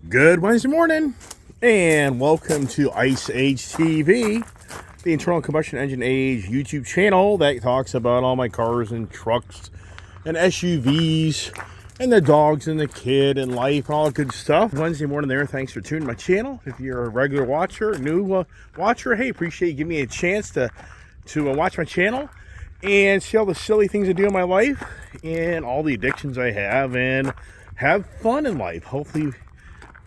Good Wednesday morning, and welcome to Ice Age TV, the internal combustion engine age YouTube channel that talks about all my cars and trucks and SUVs and the dogs and the kid and life and all that good stuff. Wednesday morning there. Thanks for tuning my channel. If you're a regular watcher, new watcher, hey, appreciate you giving me a chance to watch my channel and see all the silly things I do in my life and all the addictions I have and have fun in life. Hopefully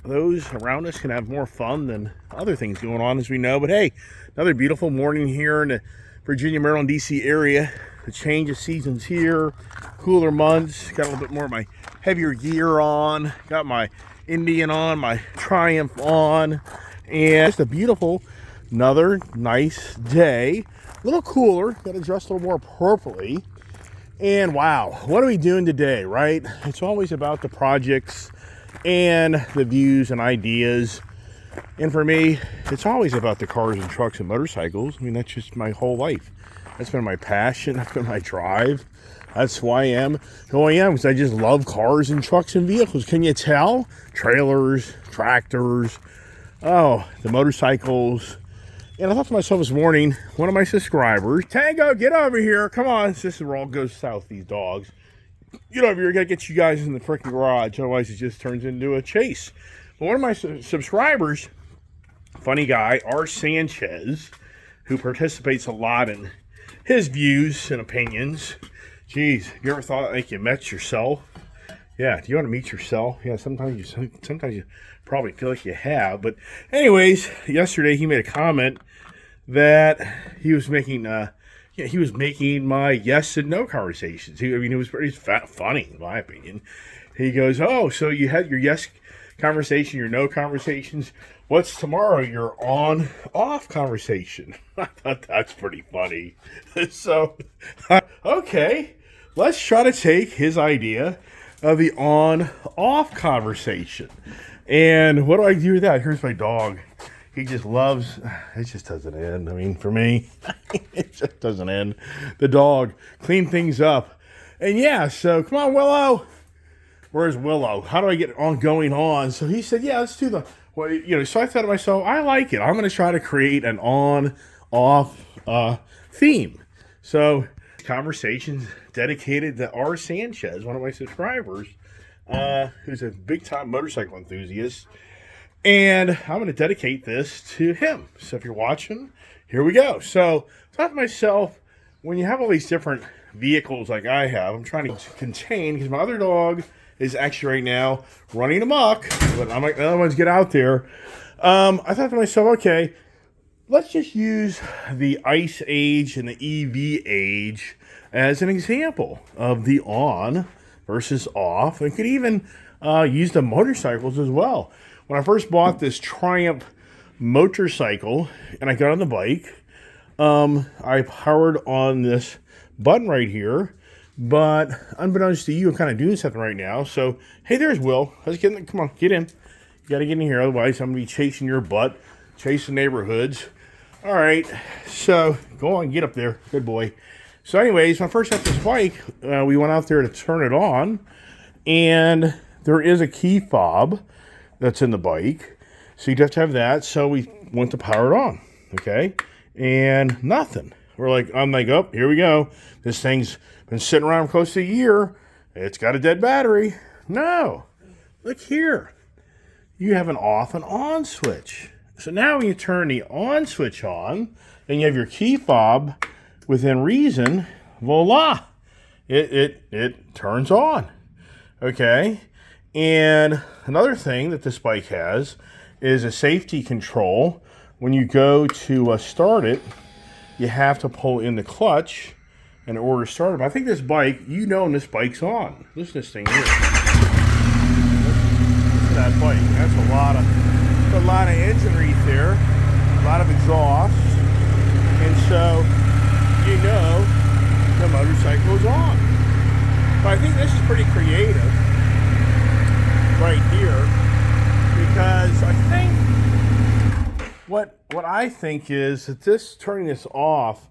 those around us can have more fun than other things going on, as we know. But hey, another beautiful morning here in the Virginia, Maryland, DC area. The change of seasons here, cooler months. Got a little bit more of my heavier gear on. Got my Indian on, my Triumph on, and just a beautiful, another nice day. A little cooler. Got to dress a little more appropriately. And wow, what are we doing today, right? It's always about the projects and the views and ideas. And for me, it's always about the cars and trucks and motorcycles. I mean, that's just my whole life. That's been my passion. That's been my drive. That's who I am. Who I am, because I just love cars and trucks and vehicles. Can you tell? Trailers, tractors, the motorcycles. And I thought to myself this morning, one of my subscribers, Tango, get over here. Come on. This is where all goes south, these dogs. Get over here. I got to get you guys in the freaking garage. Otherwise, it just turns into a chase. But one of my subscribers, funny guy, R. Sanchez, who participates a lot in his views and opinions. Geez, have you ever thought like you met yourself? Yeah, do you want to meet yourself? Yeah, sometimes you probably feel like you have. But anyways, yesterday he made a comment that he was making he was making my yes and no conversations. It was pretty funny, in my opinion. He goes, oh, so you had your yes conversation, your no conversations. What's tomorrow? Your on-off conversation. I thought that's pretty funny. So, okay, let's try to take his idea of the on-off conversation. And what do I do with that? Here's my dog. He just loves, it just doesn't end. I mean, for me, it just doesn't end. The dog, clean things up. And yeah, so come on, Willow. Where's Willow? How do I get going on? So he said, yeah, let's do the, well, so I thought to myself, I like it. I'm going to try to create an on-off theme. So conversations dedicated to R. Sanchez, one of my subscribers, who's a big-time motorcycle enthusiast. And I'm going to dedicate this to him. So if you're watching, here we go. So I thought to myself, when you have all these different vehicles like I have, I'm trying to contain, because my other dog is actually right now running amok, but I'm like, the other ones get out there. I thought to myself, okay, let's just use the Ice Age and the EV age as an example of the on versus off. I could even use the motorcycles as well. When I first bought this Triumph motorcycle and I got on the bike, I powered on this button right here. But unbeknownst to you, I'm kind of doing something right now. So, hey, there's Will. Let's get in. Come on, get in. You got to get in here. Otherwise, I'm going to be chasing your butt, chasing neighborhoods. All right. So, go on, get up there. Good boy. So, anyways, when I first got this bike, we went out there to turn it on. And there is a key fob that's in the bike. So, you'd have to have that. So, we went to power it on. Okay. And nothing. I'm like, oh, here we go. This thing's been sitting around close to a year. It's got a dead battery. No. Look here. You have an off and on switch. So now when you turn the on switch on, and you have your key fob within reason, voila. It turns on. Okay. And another thing that this bike has is a safety control. When you go to start it, you have to pull in the clutch in order to start it. But I think this bike, when this bike's on. Listen to this thing here. Listen to that bike. That's a lot of engine reef there, a lot of exhaust, and so the motorcycle's on. But I think this is pretty creative right here, because I think what I think is that turning this off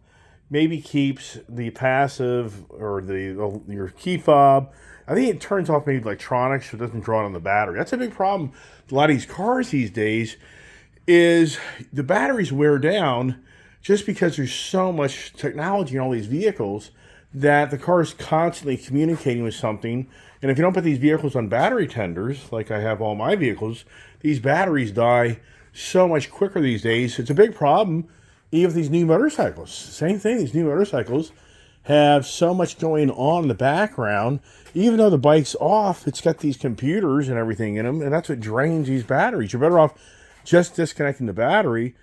maybe keeps the passive or your key fob I think it turns off maybe electronics, so it doesn't draw on the battery. That's a big problem. A lot of these cars these days is the batteries wear down just because there's so much technology in all these vehicles that the car is constantly communicating with something. And if you don't put these vehicles on battery tenders, like I have all my vehicles, these batteries die so much quicker these days. It's a big problem even with these new motorcycles. Same thing, these new motorcycles have so much going on in the background. Even though the bike's off, it's got these computers and everything in them, and that's what drains these batteries. You're better off just disconnecting the battery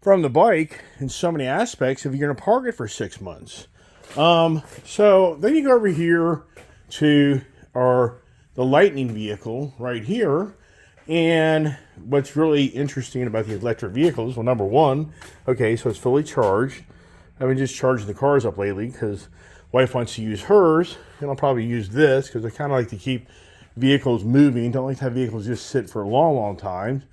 from the bike in so many aspects if you're going to park it for 6 months. So then you go over here to the Lightning vehicle right here. And what's really interesting about the electric vehicles, well, number one, okay, so it's fully charged. I've been just charging the cars up lately because wife wants to use hers, and I'll probably use this because I kind of like to keep vehicles moving. Don't like to have vehicles just sit for a long, long time.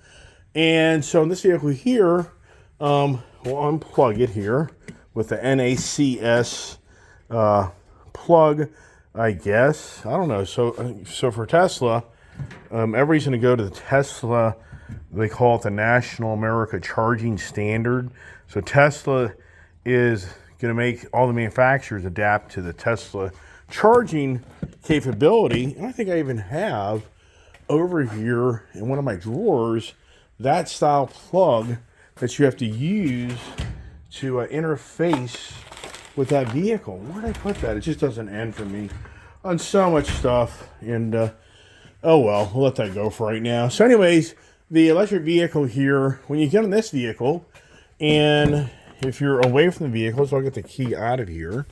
And so in this vehicle here, we'll unplug it here with the NACS plug, I guess. I don't know. So for Tesla, everybody's going to go to the Tesla, they call it the National America Charging Standard. So Tesla is going to make all the manufacturers adapt to the Tesla charging capability. And I think I even have over here in one of my drawers that style plug that you have to use to interface with that vehicle. Where did I put that? It just doesn't end for me on so much stuff. And oh well, we'll let that go for right now. So anyways, the electric vehicle here, when you get in this vehicle, and if you're away from the vehicle, so I'll get the key out of here,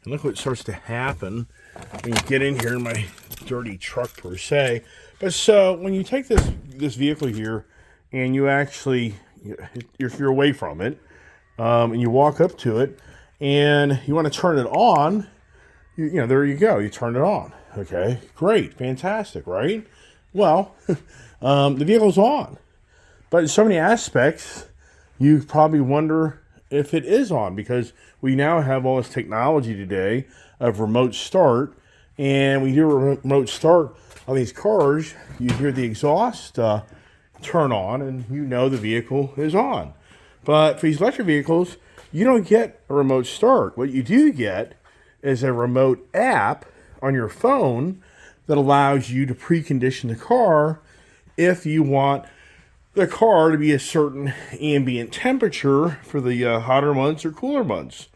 and look what starts to happen when you get in here in my dirty truck per se. But so when you take this vehicle here, and you actually, if you're away from it, and you walk up to it, and you want to turn it on, you know, there you go. You turn it on. Okay, great, fantastic, right? Well, the vehicle's on. But in so many aspects, you probably wonder if it is on, because we now have all this technology today of remote start. And when you do a remote start on these cars, you hear the exhaust turn on, and you know the vehicle is on. But for these electric vehicles, you don't get a remote start. What you do get is a remote app on your phone that allows you to precondition the car if you want the car to be a certain ambient temperature for the hotter months or cooler months.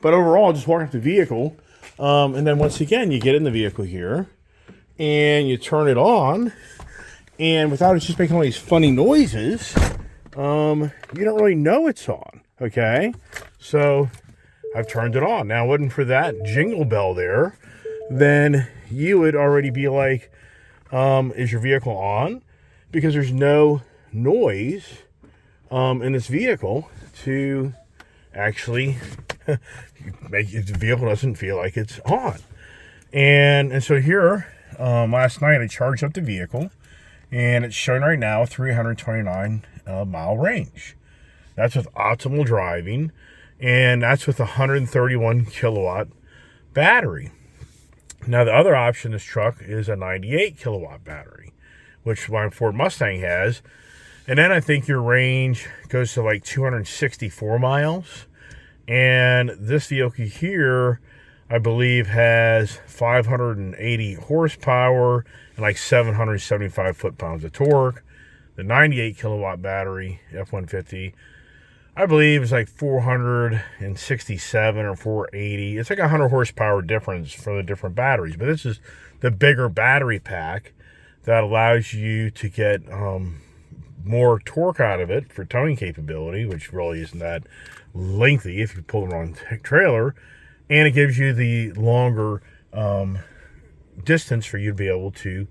But overall, just walk up the vehicle, and then once again, you get in the vehicle here, and you turn it on, and without it just making all these funny noises, you don't really know it's on, okay? So I've turned it on. Now, wasn't for that jingle bell there, then you would already be like, is your vehicle on? Because there's no noise in this vehicle to actually make it, the vehicle doesn't feel like it's on. And so here, last night I charged up the vehicle, and it's showing right now 329 mile range. That's with optimal driving, and that's with a 131 kilowatt battery. Now, the other option in this truck is a 98 kilowatt battery, which my Ford Mustang has. And then I think your range goes to like 264 miles. And this vehicle here, I believe, has 580 horsepower and like 775 foot-pounds of torque. The 98 kilowatt battery, F-150, I believe is like 467 or 480. It's like a 100 horsepower difference for the different batteries. But this is the bigger battery pack that allows you to get more torque out of it for towing capability, which really isn't that lengthy if you pull the wrong trailer. And it gives you the longer distance for you to be able to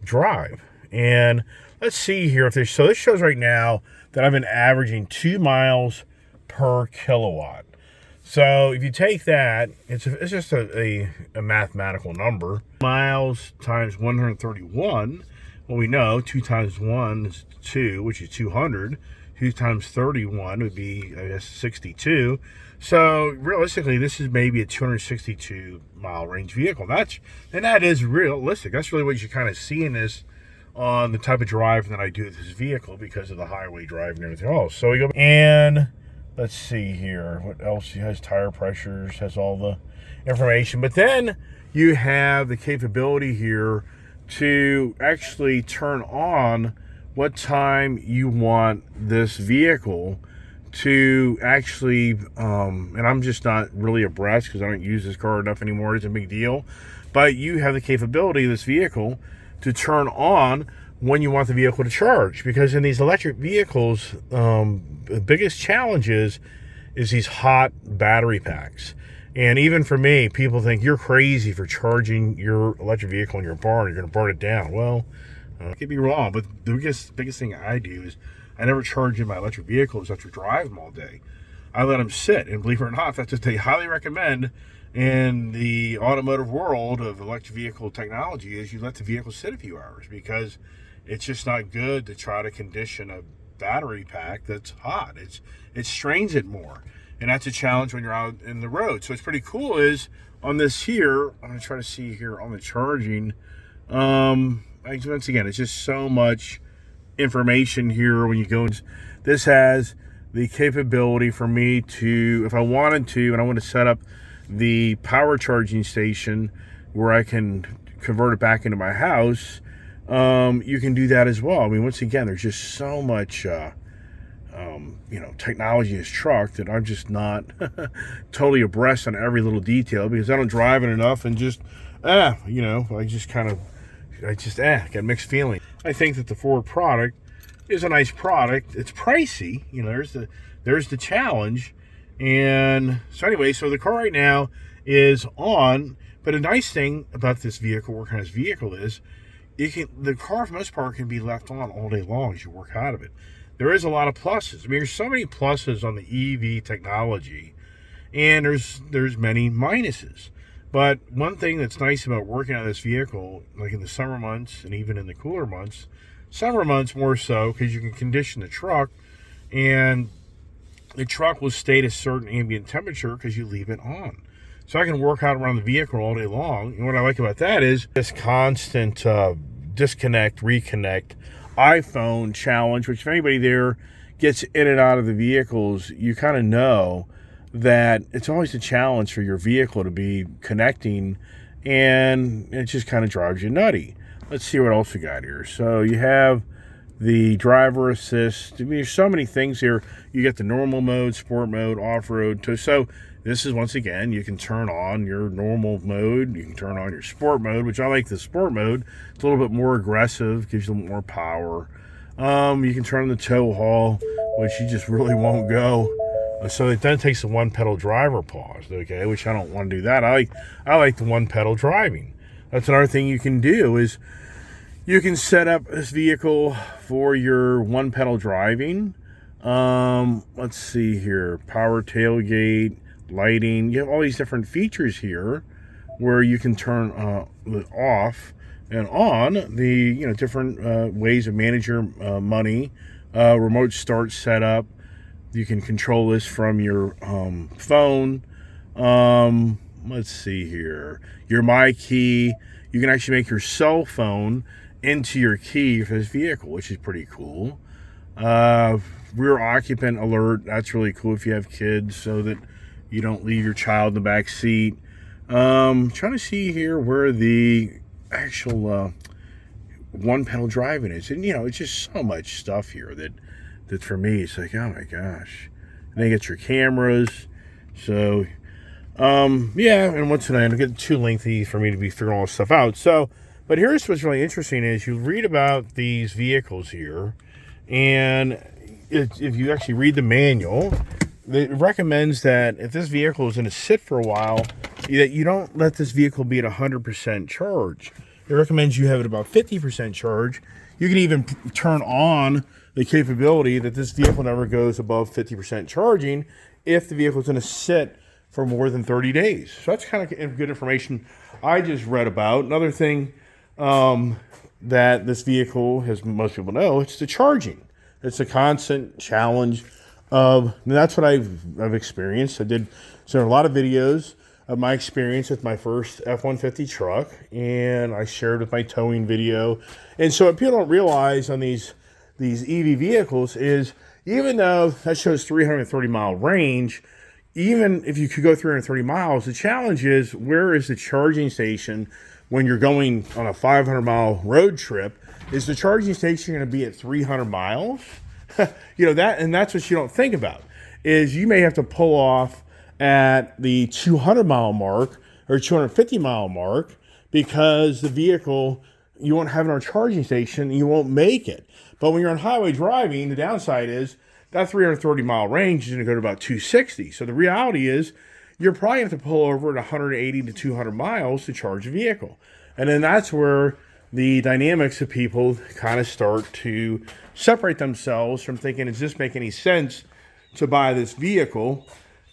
drive. And let's see here if there's, so this shows right now that I've been averaging 2 miles per kilowatt. So if you take that, it's just a mathematical number. Miles times 131. Well, we know 2 times 1 is 2, which is 200. 2 times 31 would be, I guess, 62. So realistically, this is maybe a 262 mile range vehicle. And that is realistic. That's really what you kind of see in this on the type of driving that I do with this vehicle because of the highway drive and everything else. So we go, and let's see here. What else? It has tire pressures, has all the information. But then you have the capability here to actually turn on what time you want this vehicle to actually, and I'm just not really abreast because I don't use this car enough anymore. It's a big deal. But you have the capability of this vehicle to turn on when you want the vehicle to charge. Because in these electric vehicles, the biggest challenge is these hot battery packs. And even for me, people think you're crazy for charging your electric vehicle in your barn. You're going to burn it down. Well, I could be wrong, but the biggest thing I do is I never charge in my electric vehicles after driving them all day. I let them sit, and believe it or not, that's what they highly recommend in the automotive world of electric vehicle technology is you let the vehicle sit a few hours because it's just not good to try to condition a battery pack that's hot. It strains it more, and that's a challenge when you're out in the road. So what's pretty cool is on this here, I'm going to try to see here on the charging. Once again, it's just so much information here when you go. This has the capability for me to, if I wanted to, and I want to set up the power charging station where I can convert it back into my house, you can do that as well. I mean, once again, there's just so much, technology in this truck that I'm just not totally abreast on every little detail because I don't drive it enough and just, I got mixed feelings. I think that the Ford product is a nice product. It's pricey. There's the challenge. And so anyway, so the car right now is on. But a nice thing about this vehicle, what kind of vehicle is, the car for the most part can be left on all day long as you work out of it. There is a lot of pluses. I mean, there's so many pluses on the EV technology, and there's many minuses. But one thing that's nice about working on this vehicle, like in the summer months and even in the cooler months, summer months more so because you can condition the truck and the truck will stay at a certain ambient temperature because you leave it on. So I can work out around the vehicle all day long. And what I like about that is this constant disconnect, reconnect, iPhone challenge, which if anybody there gets in and out of the vehicles, you kind of know that it's always a challenge for your vehicle to be connecting, and it just kind of drives you nutty. Let's see what else we got here. So you have the driver assist. I mean, there's so many things here. You get the normal mode, sport mode, off-road. So this is, once again, you can turn on your normal mode. You can turn on your sport mode, which I like the sport mode. It's a little bit more aggressive, gives you a little more power. You can turn on the tow haul, which you just really won't go. So it then takes the one pedal driver pause, okay, which I don't want to do that. I like the one pedal driving. That's another thing you can do is you can set up this vehicle for your one pedal driving. Let's see here, power tailgate, lighting. You have all these different features here where you can turn off and on the different ways of manage your money, remote start setup. You can control this from your phone. Let's see here. Your My Key. You can actually make your cell phone into your key for this vehicle, which is pretty cool. Rear occupant alert. That's really cool if you have kids so that you don't leave your child in the back seat. Trying to see here where the actual one pedal driving is. And, it's just so much stuff here that for me, it's like, oh my gosh. And then you get your cameras. So, and what's tonight? It'll get too lengthy for me to be figuring all this stuff out. So, but here's what's really interesting is you read about these vehicles here, and if you actually read the manual, it recommends that if this vehicle is going to sit for a while, that you don't let this vehicle be at 100% charge. It recommends you have it about 50% charge. You can even turn on the capability that this vehicle never goes above 50% charging if the vehicle is going to sit for more than 30 days. So that's kind of good information I just read about. Another thing that this vehicle, as most people know, it's the charging. It's a constant challenge of, and that's what I've experienced. I did a lot of videos of my experience with my first F-150 truck, and I shared with my towing video. And so what people don't realize on these EV vehicles is, even though that shows 330-mile range, even if you could go 330 miles, the challenge is, where is the charging station when you're going on a 500-mile road trip? Is the charging station going to be at 300 miles? You know, and that's what you don't think about, is you may have to pull off at the 200-mile mark or 250-mile mark, because the vehicle, you won't have it on a charging station and you won't make it. But when you're on highway driving, the downside is that 330-mile range is going to go to about 260. So the reality is, you're probably going to have to pull over at 180 to 200 miles to charge a vehicle. And then that's where the dynamics of people kind of start to separate themselves from thinking, does this make any sense to buy this vehicle?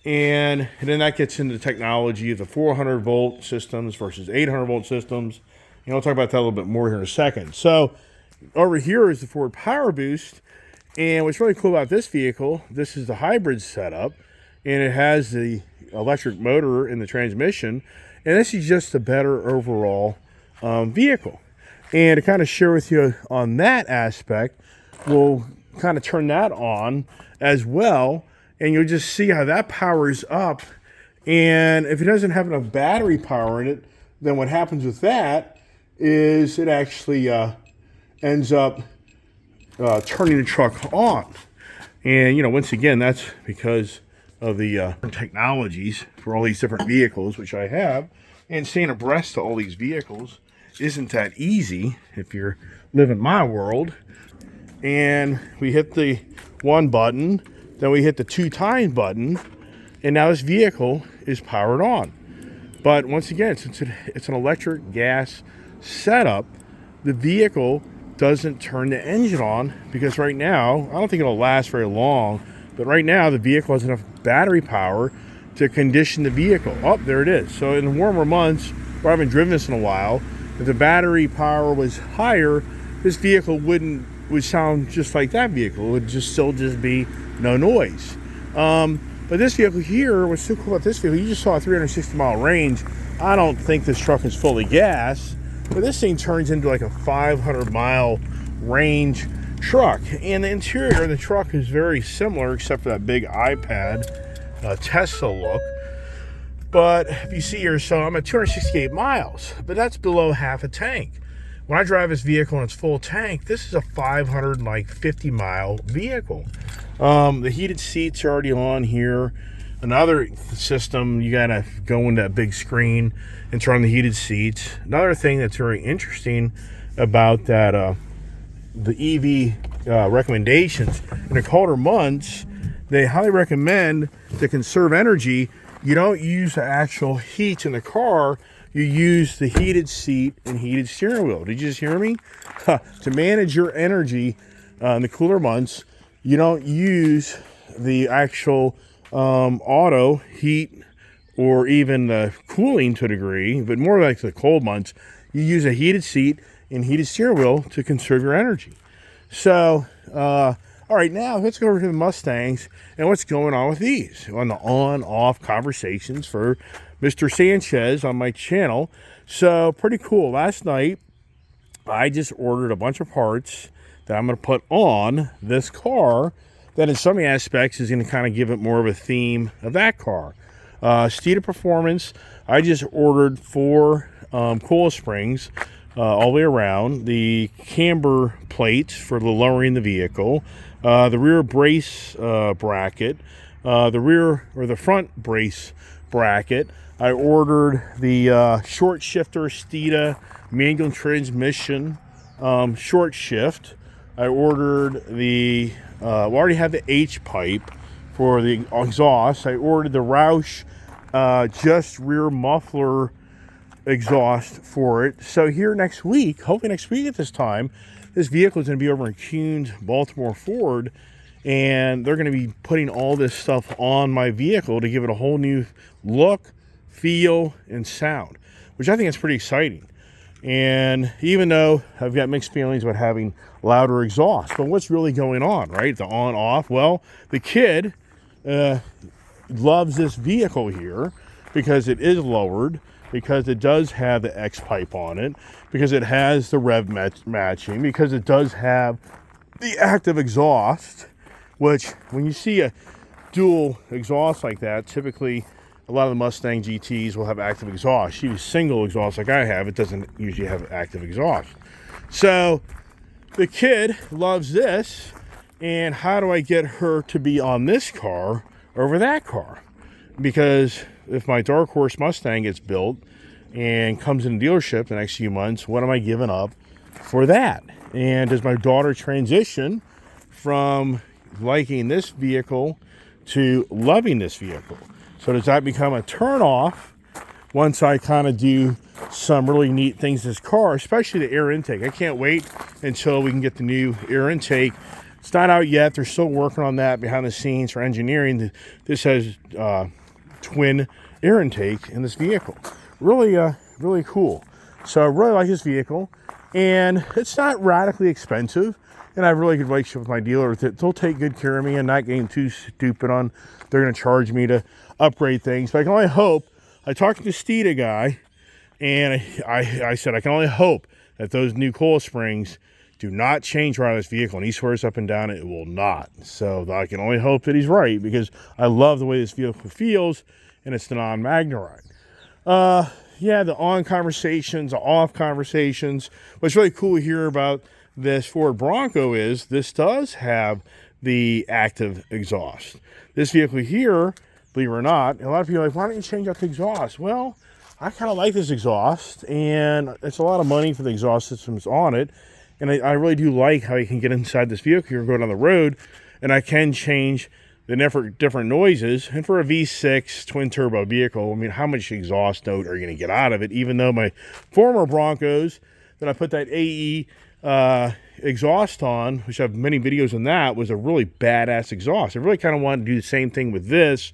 And then that gets into the technology of the 400-volt systems versus 800-volt systems. And I'll talk about that a little bit more here in a second. So over here is the Ford Power Boost. And what's really cool about this vehicle, this is the hybrid setup, and it has the electric motor in the transmission. And this is just a better overall vehicle. And to kind of share with you on that aspect, we'll kind of turn that on as well, and you'll just see how that powers up. And if it doesn't have enough battery power in it, then what happens with that is it actually ends up turning the truck on. And, you know, once again, that's because of the technologies for all these different vehicles, which I have. And staying abreast to all these vehicles isn't that easy if you're living my world. And we hit the one button, then we hit the 2 button, and now this vehicle is powered on. But once again, since it's an electric gas setup, the vehicle doesn't turn the engine on, because right now, I don't think it'll last very long, but right now the vehicle has enough battery power to condition the vehicle. Oh, there it is. So in the warmer months, where I haven't driven this in a while, if the battery power was higher, this vehicle would sound just like that vehicle. It would still be no noise. But this vehicle here, what's so cool about this vehicle, you just saw a 360-mile range. I don't think this truck is fully gas, but this thing turns into like a 500-mile range truck. And the interior of the truck is very similar, except for that big iPad Tesla look. But if you see here, so I'm at 268 miles, but that's below half a tank. When I drive this vehicle in its full tank, this is a 550-mile vehicle. The heated seats are already on here. Another system, you gotta go into that big screen and turn on the heated seats. Another thing that's very interesting about that, the EV recommendations, in the colder months, they highly recommend, to conserve energy, you don't use the actual heat in the car, you use the heated seat and heated steering wheel. Did you just hear me? To manage your energy in the cooler months, you don't use the actual auto heat or even the cooling to a degree, but more like the cold months, you use a heated seat and heated steering wheel to conserve your energy. So, all right, now let's go over to the Mustangs and what's going on with these. On the on-off conversations for Mr. Sanchez on my channel. So, pretty cool. Last night, I just ordered a bunch of parts that I'm going to put on this car that in some aspects is going to kind of give it more of a theme of that car. Steeda Performance, I just ordered 4 coil springs all the way around, the camber plates for the lowering the vehicle, the rear brace bracket, the rear or the front brace bracket. I ordered the short shifter Steeda manual transmission short shift. I ordered the we already have the H pipe for the exhaust. I ordered the Roush just rear muffler exhaust for it. So here next week, hopefully next week at this time, this vehicle is going to be over in Kuhns, Baltimore Ford, and they're going to be putting all this stuff on my vehicle to give it a whole new look, feel, and sound, which I think is pretty exciting. And even though I've got mixed feelings about having louder exhaust, but what's really going on, right? The on-off. Well, the kid loves this vehicle here because it is lowered, because it does have the X pipe on it, because it has the rev matching, because it does have the active exhaust, which when you see a dual exhaust like that, typically a lot of the Mustang GTs will have active exhaust. You use single exhaust like I have, it doesn't usually have active exhaust. So the kid loves this, and how do I get her to be on this car over that car? Because if my Dark Horse Mustang gets built and comes in the dealership the next few months, what am I giving up for that? And does my daughter transition from liking this vehicle to loving this vehicle? So does that become a turn-off once I kind of do some really neat things in this car, especially the air intake? I can't wait until we can get the new air intake. It's not out yet. They're still working on that behind the scenes for engineering. This has twin air intake in this vehicle. Really, really cool. So I really like this vehicle, and it's not radically expensive. And I have a really good relationship with my dealer. They'll take good care of me and not getting too stupid on they're going to charge me to upgrade things. But I can only hope. I talked to the Steeda guy, and I said I can only hope that those new coil springs do not change around this vehicle. And he swears up and down it will not. So I can only hope that he's right, because I love the way this vehicle feels, and it's the non-Magnerite. Yeah, the on conversations, the off conversations. What's really cool here about this Ford Bronco is this does have the active exhaust. This vehicle here, believe it or not, a lot of people are like, why don't you change out the exhaust? Well, I kind of like this exhaust, and it's a lot of money for the exhaust systems on it. And I really do like how you can get inside this vehicle here and go down the road, and I can change the different noises. And for a V6 twin turbo vehicle, I mean, how much exhaust note are you going to get out of it? Even though my former Broncos that I put that AE exhaust on, which I have many videos on that, was a really badass exhaust. I really kind of wanted to do the same thing with this,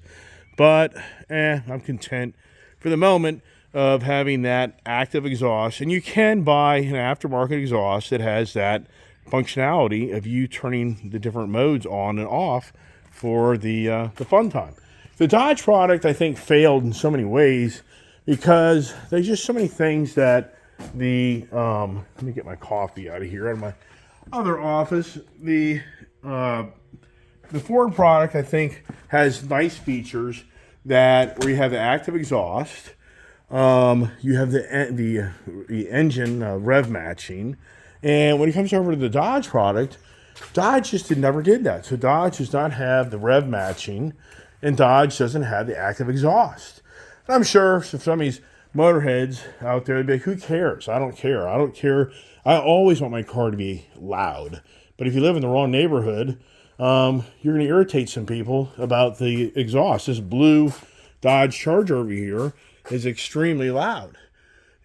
but I'm content for the moment of having that active exhaust. And you can buy an aftermarket exhaust that has that functionality of you turning the different modes on and off for the fun time. The Dodge product, I think, failed in so many ways because there's just so many things that let me get my coffee out of here, out of my other office. The Ford product, I think, has nice features that where you have the active exhaust, you have the engine rev matching, and when it comes over to the Dodge product, Dodge just never did that. So Dodge does not have the rev matching, and Dodge doesn't have the active exhaust. And I'm sure if some of these motorheads out there would be like, who cares? I don't care. I don't care. I always want my car to be loud. But if you live in the wrong neighborhood, you're going to irritate some people about the exhaust. This blue Dodge Charger over here is extremely loud.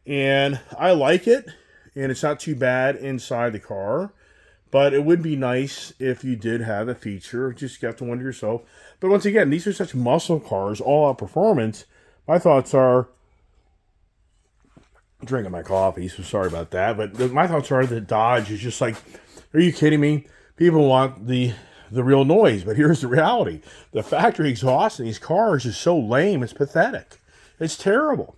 And I like it, and it's not too bad inside the car. But it would be nice if you did have a feature. Just you have to wonder yourself. But once again, these are such muscle cars, all out performance. My thoughts are, I'm drinking my coffee, so sorry about that. But my thoughts are that Dodge is just like, are you kidding me? People want the real noise. But here's the reality. The factory exhaust in these cars is so lame, it's pathetic. It's terrible.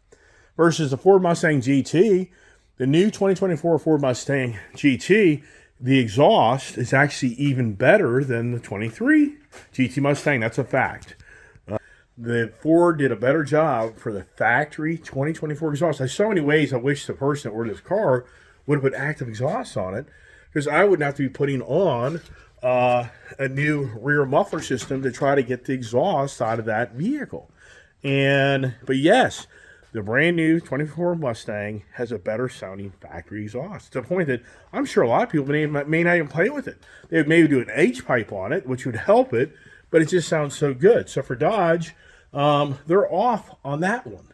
Versus the Ford Mustang GT, the new 2024 Ford Mustang GT, the exhaust is actually even better than the 23 GT Mustang. That's a fact. The Ford did a better job for the factory 2024 exhaust. There's so many ways I wish the person that ordered this car would have put active exhaust on it, because I wouldn't have to be putting on a new rear muffler system to try to get the exhaust out of that vehicle. But yes, the brand new 24 Mustang has a better sounding factory exhaust, to the point that I'm sure a lot of people may not even play with it. They would maybe do an H-pipe on it, which would help it, but it just sounds so good. So for Dodge, they're off on that one.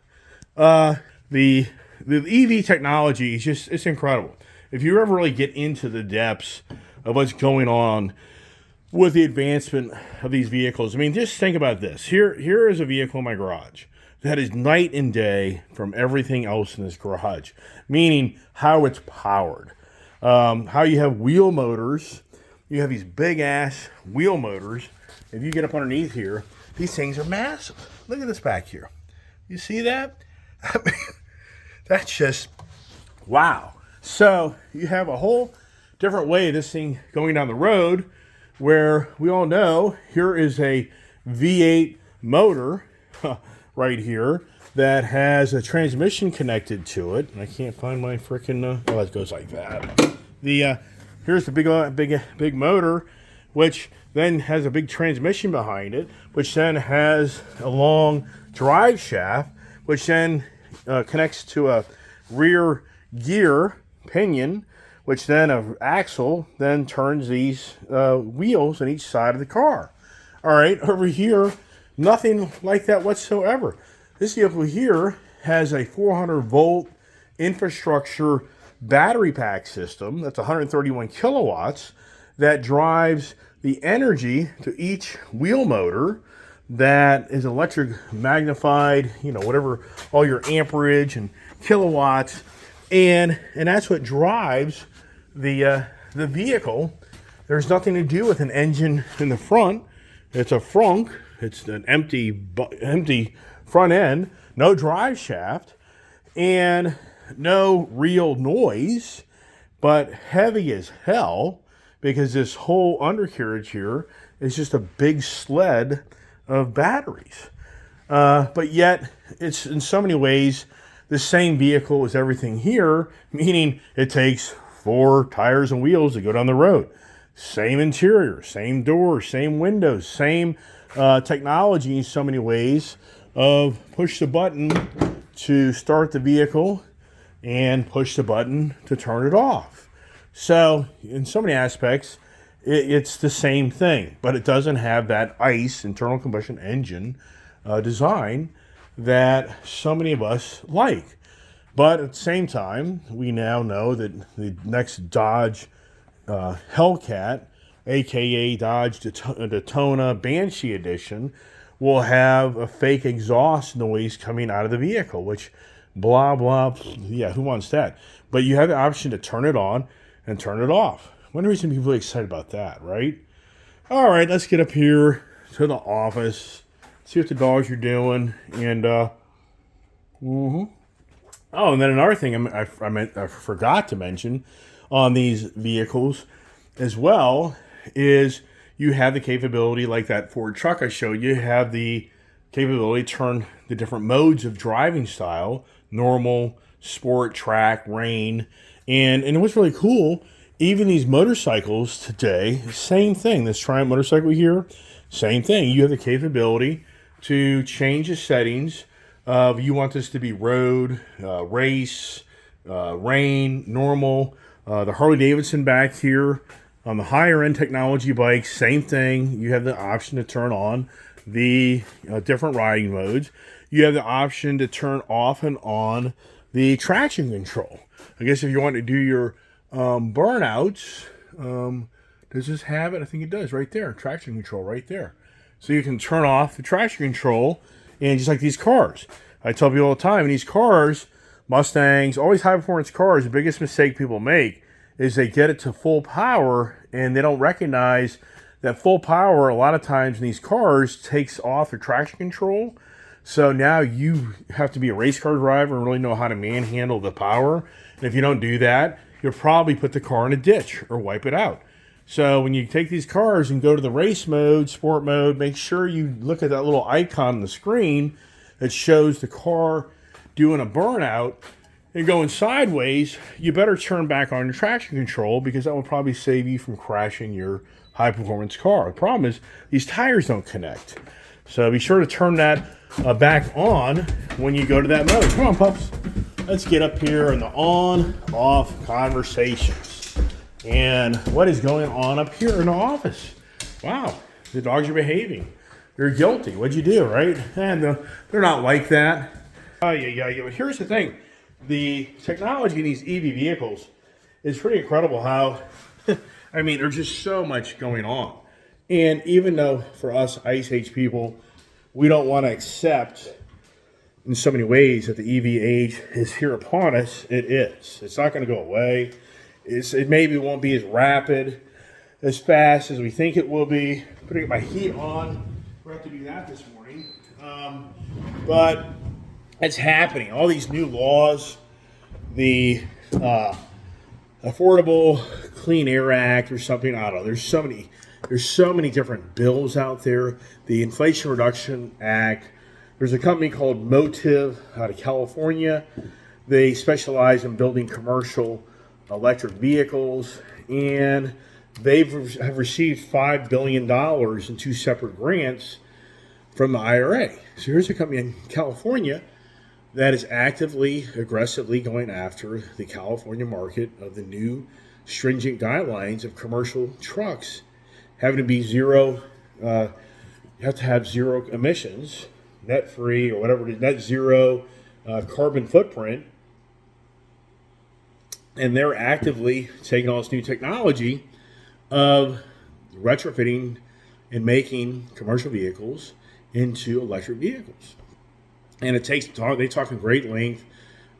The EV technology is just, it's incredible. If you ever really get into the depths of what's going on with the advancement of these vehicles, I mean, just think about this. Here is a vehicle in my garage. that is night and day from everything else in this garage, meaning how it's powered. How you have wheel motors. You have these big ass wheel motors. If you get up underneath here, these things are massive. Look at this back here. You see that? I mean, that's just wow. So you have a whole different way of this thing going down the road, where we all know here is a V8 motor right here that has a transmission connected to it. I can't find my freaking. Oh, it goes like that. Here's the big motor, which then has a big transmission behind it, which then has a long drive shaft, which then connects to a rear gear pinion, which then an axle then turns these wheels on each side of the car. All right, over here, nothing like that whatsoever. This vehicle here has a 400 volt infrastructure battery pack system that's 131 kilowatts that drives the energy to each wheel motor that is electric magnified, whatever, all your amperage and kilowatts, and that's what drives the vehicle. There's nothing to do with an engine in the front. It's a frunk. It's an empty front end, no drive shaft, and no real noise, but heavy as hell, because this whole undercarriage here is just a big sled of batteries. But yet, it's in so many ways the same vehicle as everything here, meaning it takes 4 tires and wheels to go down the road. Same interior, same doors, same windows, same technology in so many ways of push the button to start the vehicle and push the button to turn it off. So in so many aspects, it's the same thing, but it doesn't have that ICE, internal combustion engine design that so many of us like. But at the same time, we now know that the next Dodge Hellcat, aka Dodge Daytona Banshee Edition, will have a fake exhaust noise coming out of the vehicle, which blah, blah, yeah, who wants that? But you have the option to turn it on and turn it off. One reason people are excited about that, right? All right, let's get up here to the office, see what the dogs are doing, and Oh, and then another thing I forgot to mention on these vehicles as well is you have the capability, like that Ford truck I showed you, have the capability to turn the different modes of driving style, normal, sport, track, rain, and what's really cool, even these motorcycles today, same thing. This Triumph motorcycle here, same thing. You have the capability to change the settings of, you want this to be road, race, rain, normal. The Harley Davidson back here on the higher end technology bikes, same thing. You have the option to turn on the different riding modes. You have the option to turn off and on the traction control. I guess if you want to do your burnouts, does this have it? I think it does right there. Traction control right there. So you can turn off the traction control, and just like these cars. I tell people all the time, in these cars, Mustangs, always high performance cars, the biggest mistake people make is they get it to full power and they don't recognize that full power a lot of times in these cars takes off the traction control. So now you have to be a race car driver and really know how to manhandle the power. And if you don't do that, you'll probably put the car in a ditch or wipe it out. So when you take these cars and go to the race mode, sport mode, make sure you look at that little icon on the screen that shows the car doing a burnout and going sideways. You better turn back on your traction control, because that will probably save you from crashing your high performance car. The problem is these tires don't connect. So be sure to turn that back on when you go to that mode. Come on, pups. Let's get up here in the on-off conversations. And what is going on up here in the office? Wow, the dogs are behaving. You're guilty. What'd you do, right? And they're not like that. Yeah. But here's the thing. The technology in these EV vehicles is pretty incredible how, I mean, there's just so much going on. And even though for us Ice Age people, we don't want to accept in so many ways that the EV age is here upon us. It is. It's not going to go away. It maybe won't be as rapid, as fast as we think it will be. Putting my heat on. We're going to have to do that this morning. But it's happening. All these new laws, the Affordable Clean Air Act or something. I don't know. There's so many different bills out there. The Inflation Reduction Act. There's a company called Motiv out of California. They specialize in building commercial electric vehicles, and have received $5 billion in two separate grants from the IRA. So here's a company in California that is actively, aggressively going after the California market of the new stringent guidelines of commercial trucks having to be zero. You have to have zero emissions, net free or whatever it is, net zero carbon footprint. And they're actively taking all this new technology of retrofitting and making commercial vehicles into electric vehicles. And they talk in great length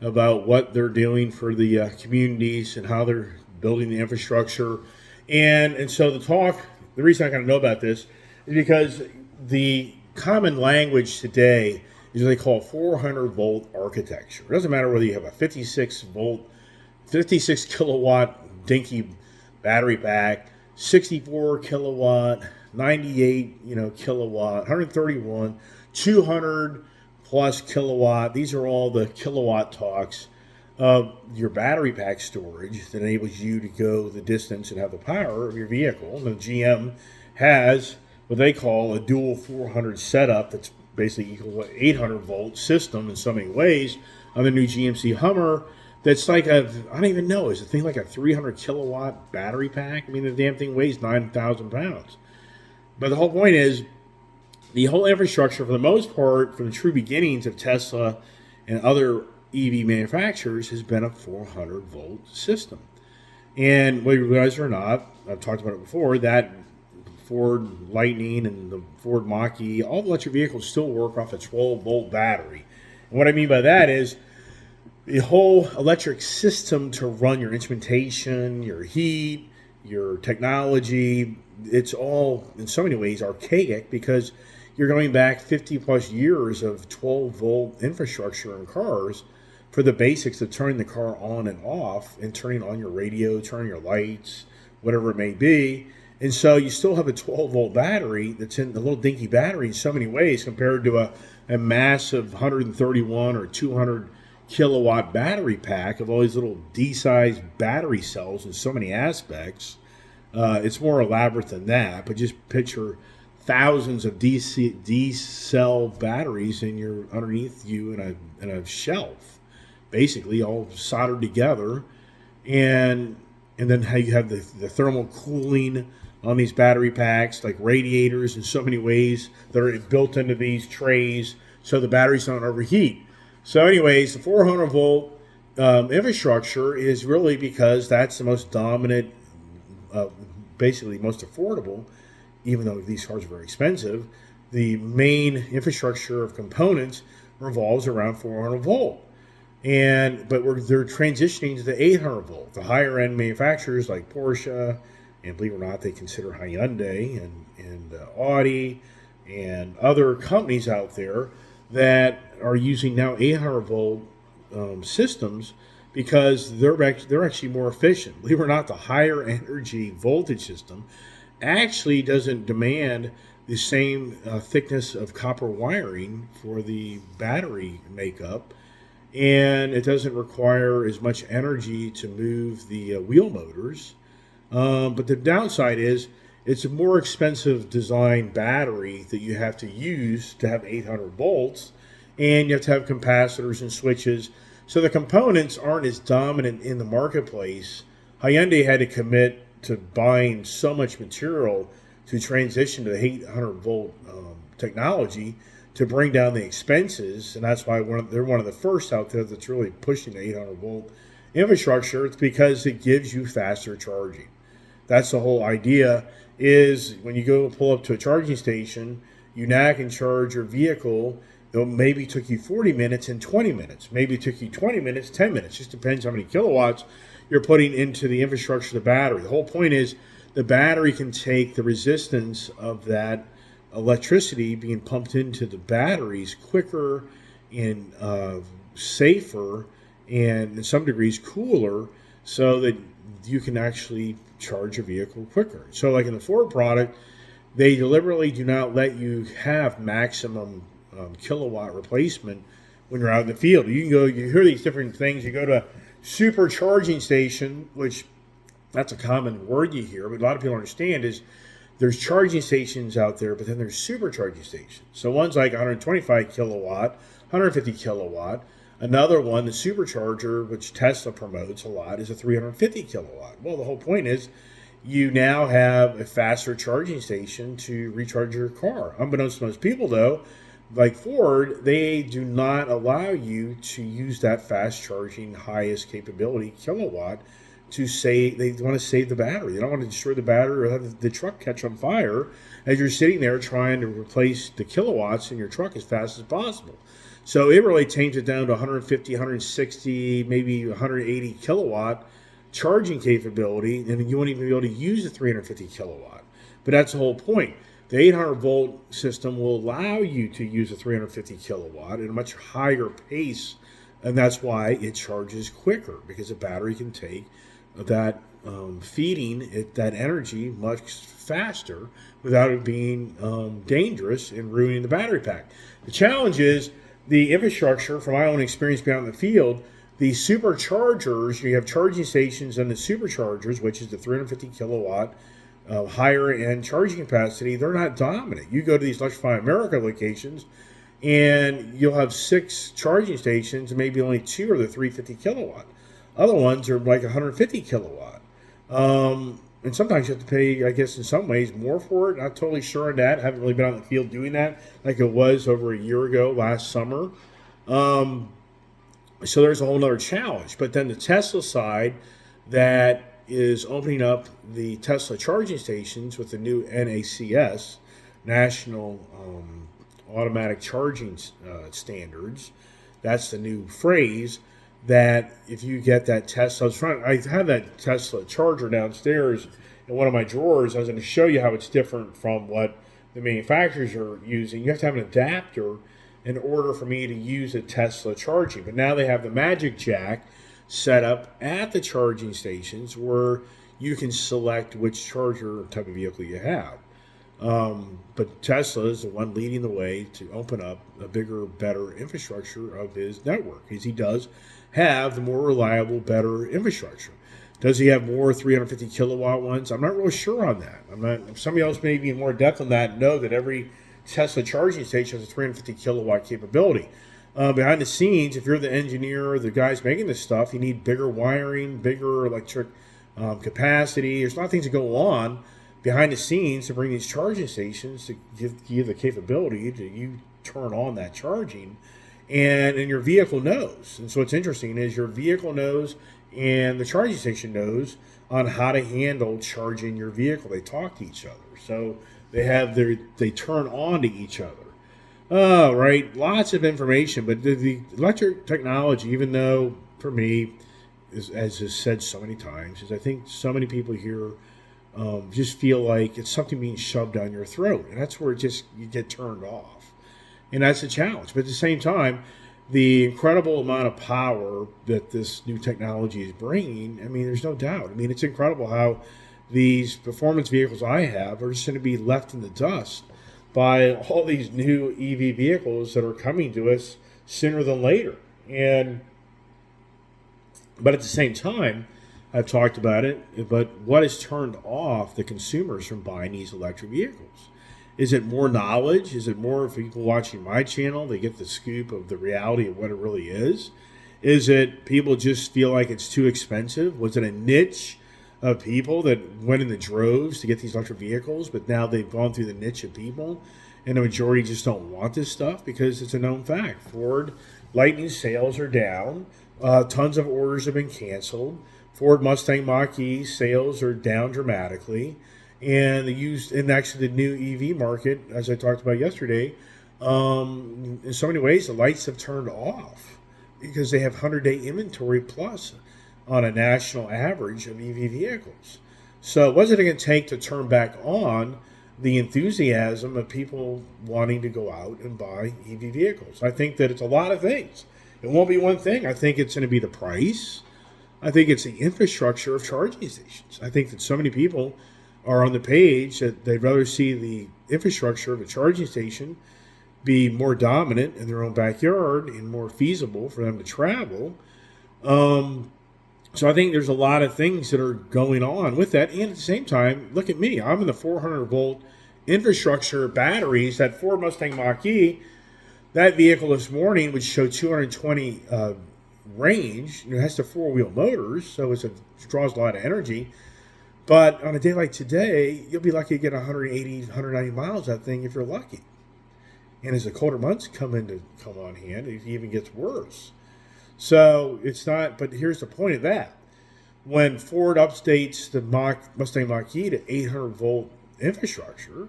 about what they're doing for the communities and how they're building the infrastructure. And so the reason I kind of know about this is because the common language today is what they call 400 volt architecture. It doesn't matter whether you have a 56 kilowatt dinky battery pack, 64 kilowatt, 98 kilowatt, 131, 200 plus kilowatt. These are all the kilowatt talks of your battery pack storage that enables you to go the distance and have the power of your vehicle. And the GM has what they call a dual 400 setup that's basically equal to 800 volt system in so many ways on the new GMC Hummer. That's like I don't even know, is the thing like a 300 kilowatt battery pack? I mean, the damn thing weighs 9,000 pounds. But the whole point is, the whole infrastructure, for the most part, from the true beginnings of Tesla and other EV manufacturers, has been a 400 volt system. And whether you realize it or not, I've talked about it before, that Ford Lightning and the Ford Mach-E, all the electric vehicles still work off a 12 volt battery. And what I mean by that is the whole electric system to run your instrumentation, your heat, your technology, it's all in so many ways archaic because you're going back 50 plus years of 12 volt infrastructure in cars for the basics of turning the car on and off and turning on your radio, turning your lights, whatever it may be. And so you still have a 12 volt battery that's in a little dinky battery in so many ways compared to a massive 131 or 200 kilowatt battery pack of all these little D-sized battery cells in so many aspects. It's more elaborate than that, but just picture thousands of D-cell batteries underneath you in a shelf, basically all soldered together, and then how you have the thermal cooling on these battery packs, like radiators in so many ways that are built into these trays so the batteries don't overheat. So anyways, the 400 volt infrastructure is really because that's the most dominant, basically most affordable, even though these cars are very expensive. The main infrastructure of components revolves around 400 volt. But they're transitioning to the 800 volt. The higher end manufacturers like Porsche, and believe it or not, they consider Hyundai and Audi and other companies out there that are using now 800 volt systems because they're actually more efficient. Believe it or not, the higher energy voltage system actually doesn't demand the same thickness of copper wiring for the battery makeup, and it doesn't require as much energy to move the wheel motors. But the downside is it's a more expensive design battery that you have to use to have 800 volts, and you have to have capacitors and switches. So the components aren't as dominant in the marketplace. Hyundai had to commit to buying so much material to transition to the 800 volt technology to bring down the expenses, and that's why they're one of the first out there that's really pushing the 800 volt infrastructure. It's because it gives you faster charging. That's the whole idea, is when you go pull up to a charging station, you now can charge your vehicle Maybe it took you 40 minutes and 20 minutes. Maybe it took you 20 minutes, 10 minutes. Just depends how many kilowatts you're putting into the infrastructure of the battery. The whole point is the battery can take the resistance of that electricity being pumped into the batteries quicker and safer and in some degrees cooler so that you can actually charge a vehicle quicker. So like in the Ford product, they deliberately do not let you have maximum kilowatt replacement when you're out in the field. You can go, you hear these different things. You go to a supercharging station, which that's a common word you hear, but a lot of people understand is there's charging stations out there, but then there's supercharging stations. So one's like 125 kilowatt, 150 kilowatt. Another one, the supercharger, which Tesla promotes a lot, is a 350 kilowatt. Well, the whole point is you now have a faster charging station to recharge your car. Unbeknownst to most people, though, like Ford, they do not allow you to use that fast charging, highest capability kilowatt to save. They want to save the battery. They don't want to destroy the battery or have the truck catch on fire as you're sitting there trying to replace the kilowatts in your truck as fast as possible. So it really tames it down to 150, 160, maybe 180 kilowatt charging capability, and you won't even be able to use the 350 kilowatt. But that's the whole point. The 800 volt system will allow you to use a 350 kilowatt at a much higher pace, and that's why it charges quicker, because the battery can take that feeding it that energy much faster without it being dangerous and ruining the battery pack. The challenge is the infrastructure. From my own experience being out in the field, the superchargers, you have charging stations and the superchargers, which is the 350 kilowatt higher end charging capacity, they're not dominant. You go to these Electrify America locations and you'll have 6 charging stations and maybe only 2 are the 350 kilowatt. Other ones are like 150 kilowatt. And sometimes you have to pay, I guess, in some ways more for it. Not totally sure on that. I haven't really been out in the field doing that like it was over a year ago, last summer. So there's a whole other challenge. But then the Tesla side that is opening up the Tesla charging stations with the new NACS, National Automatic Charging Standards. That's the new phrase. That if you get that Tesla, I have that Tesla charger downstairs in one of my drawers. I was going to show you how it's different from what the manufacturers are using. You have to have an adapter in order for me to use a Tesla charging. But now they have the Magic Jack set up at the charging stations where you can select which charger type of vehicle you have. But Tesla is the one leading the way to open up a bigger, better infrastructure of his network, as he does have the more reliable, better infrastructure. Does he have more 350 kilowatt ones? I'm not really sure on that. If somebody else may be in more depth on that, know that every Tesla charging station has a 350 kilowatt capability. Behind the scenes, if you're the engineer or the guys making this stuff, you need bigger wiring, bigger electric capacity. There's a lot of things that go on behind the scenes to bring these charging stations to give you the capability to you turn on that charging, and your vehicle knows. And so what's interesting is your vehicle knows and the charging station knows on how to handle charging your vehicle. They talk to each other, so they turn on to each other. Oh, right, lots of information, but the electric technology, even though for me, as is said so many times, is I think so many people here just feel like it's something being shoved down your throat, and that's where you get turned off, and that's a challenge. But at the same time, the incredible amount of power that this new technology is bringing, I mean, there's no doubt. I mean, it's incredible how these performance vehicles I have are just going to be left in the dust by all these new EV vehicles that are coming to us sooner than later. But at the same time, I've talked about it, but what has turned off the consumers from buying these electric vehicles? Is it more knowledge? Is it more people watching my channel? They get the scoop of the reality of what it really is. Is it people just feel like it's too expensive? Was it a niche of people that went in the droves to get these electric vehicles, but now they've gone through the niche of people, and the majority just don't want this stuff because it's a known fact. Ford Lightning sales are down. Tons of orders have been canceled. Ford Mustang Mach-E sales are down dramatically. And actually the new EV market, as I talked about yesterday, In so many ways, the lights have turned off because they have 100-day inventory plus on a national average of EV vehicles. So, what's it going to take to turn back on the enthusiasm of people wanting to go out and buy EV vehicles? I think that it's a lot of things. It won't be one thing. I think it's going to be the price. I think it's the infrastructure of charging stations. I think that so many people are on the page that they'd rather see the infrastructure of a charging station be more dominant in their own backyard and more feasible for them to travel. So I think there's a lot of things that are going on with that. And at the same time, look at me. I'm in the 400-volt infrastructure batteries. That Ford Mustang Mach-E, that vehicle this morning would show 220 range. It has the four-wheel motors, so it draws a lot of energy. But on a day like today, you'll be lucky to get 180, 190 miles that thing if you're lucky. And as the colder months come on hand, it even gets worse. So it's not, but here's the point of that. When Ford updates the Mustang Mach-E to 800-volt infrastructure,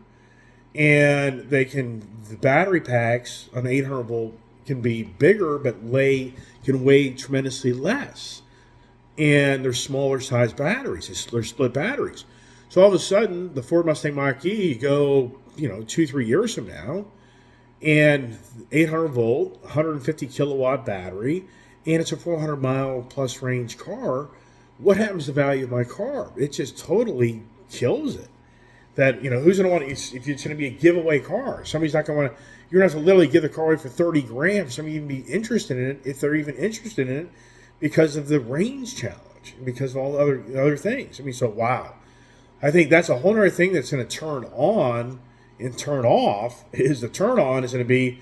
and the battery packs on 800-volt can be bigger, but can weigh tremendously less. And they're smaller size batteries. They're split batteries. So all of a sudden, the Ford Mustang Mach-E, you go, 2-3 years from now, and 800 volt, 150 kilowatt battery, and it's a 400 mile plus range car. What happens to the value of my car? It just totally kills it. That, who's going to want it? If it's going to be a giveaway car, somebody's not going to want to, you're going to have to literally give the car away for 30 grand for somebody to even be interested in it, if they're even interested in it, because of the range challenge, because of all the other things. So wow. I think that's a whole other thing that's going to turn on and turn off. Is the turn on is going to be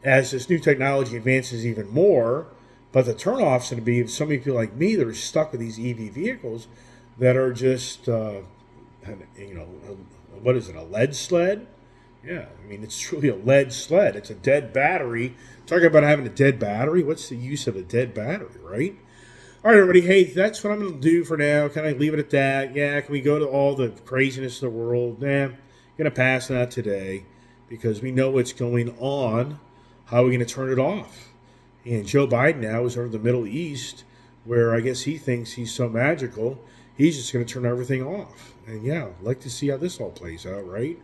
as this new technology advances even more, but the turn off is going to be so many people like me that are stuck with these EV vehicles that are just, what is it, a lead sled? Yeah, it's truly a lead sled. It's a dead battery. Talking about having a dead battery, what's the use of a dead battery, right? All right, everybody. Hey, that's what I'm going to do for now. Can I leave it at that? Yeah, can we go to all the craziness of the world? Nah, going to pass on that today because we know what's going on. How are we going to turn it off? And Joe Biden now is over the Middle East, where I guess he thinks he's so magical, he's just going to turn everything off. And yeah, I'd like to see how this all plays out, right?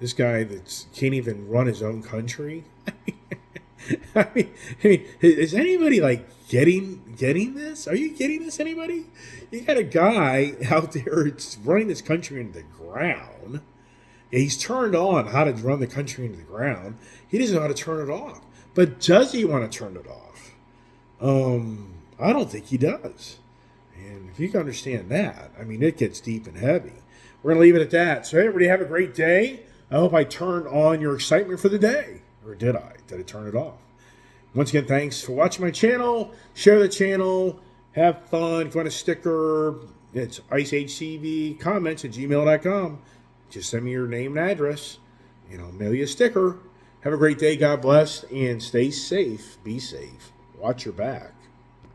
This guy that can't even run his own country. Is anybody getting this? Are you getting this, anybody? You got a guy out there running this country into the ground. He's turned on how to run the country into the ground. He doesn't know how to turn it off. But does he want to turn it off? I don't think he does. And if you can understand that, it gets deep and heavy. We're going to leave it at that. So everybody have a great day. I hope I turned on your excitement for the day. Or did I? Did I turn it off? Once again, thanks for watching my channel. Share the channel. Have fun. If you want a sticker, it's IceHTV comments at gmail.com. Just send me your name and address, and I'll mail you a sticker. Have a great day. God bless, and stay safe. Be safe. Watch your back.